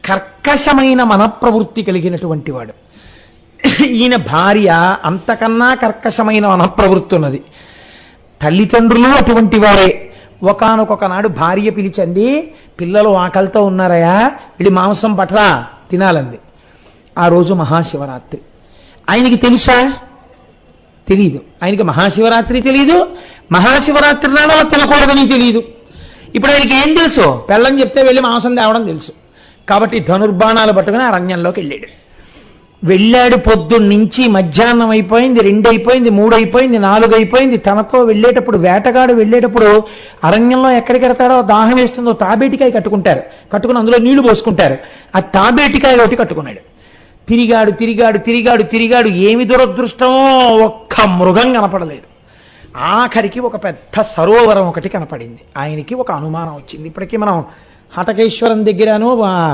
కర్కశమైన మనప్రవృత్తి కలిగినటువంటి వాడు. ఈయన భార్య అంతకన్నా కర్కశమైన మనప్రవృత్తి ఉన్నది. తల్లిదండ్రులు అటువంటి వారే. ఒకానొక నాడు భార్య పిలిచింది, పిల్లలు ఆకలితో ఉన్నారయా, వీడి మాంసం పట్రా తినాలంది. ఆ రోజు మహాశివరాత్రి. ఆయనకి తెలుసా? తెలీదు. ఆయనకి మహాశివరాత్రి తెలీదు, మహాశివరాత్రి నాడు అలా తినకూడదని తెలీదు. ఇప్పుడు ఆయనకి ఏం తెలుసు? పెళ్ళని చెప్తే వెళ్ళి మాంసం తేవడం తెలుసు. కాబట్టి ధనుర్బాణాలు పట్టుకుని అరణ్యంలోకి వెళ్ళాడు. పొద్దున్నుంచి మధ్యాహ్నం అయిపోయింది, 2 అయిపోయింది, 3 అయిపోయింది, 4 అయిపోయింది. తనతో వెళ్ళేటప్పుడు, వేటగాడు వెళ్ళేటప్పుడు అరణ్యంలో ఎక్కడికి వెడతాడో, దాహం వేస్తుందో తాబేటికాయ కట్టుకుని అందులో నీళ్లు పోసుకుంటారు. ఆ తాబేటికాయ ఒకటి కట్టుకున్నాడు. తిరిగాడు. ఏమి దురదృష్టమో, ఒక్క మృగం కనపడలేదు. ఆఖరికి ఒక పెద్ద సరోవరం ఒకటి కనపడింది. ఆయనకి ఒక అనుమానం వచ్చింది. ఇప్పటికీ మనం హటకేశ్వరం దగ్గరను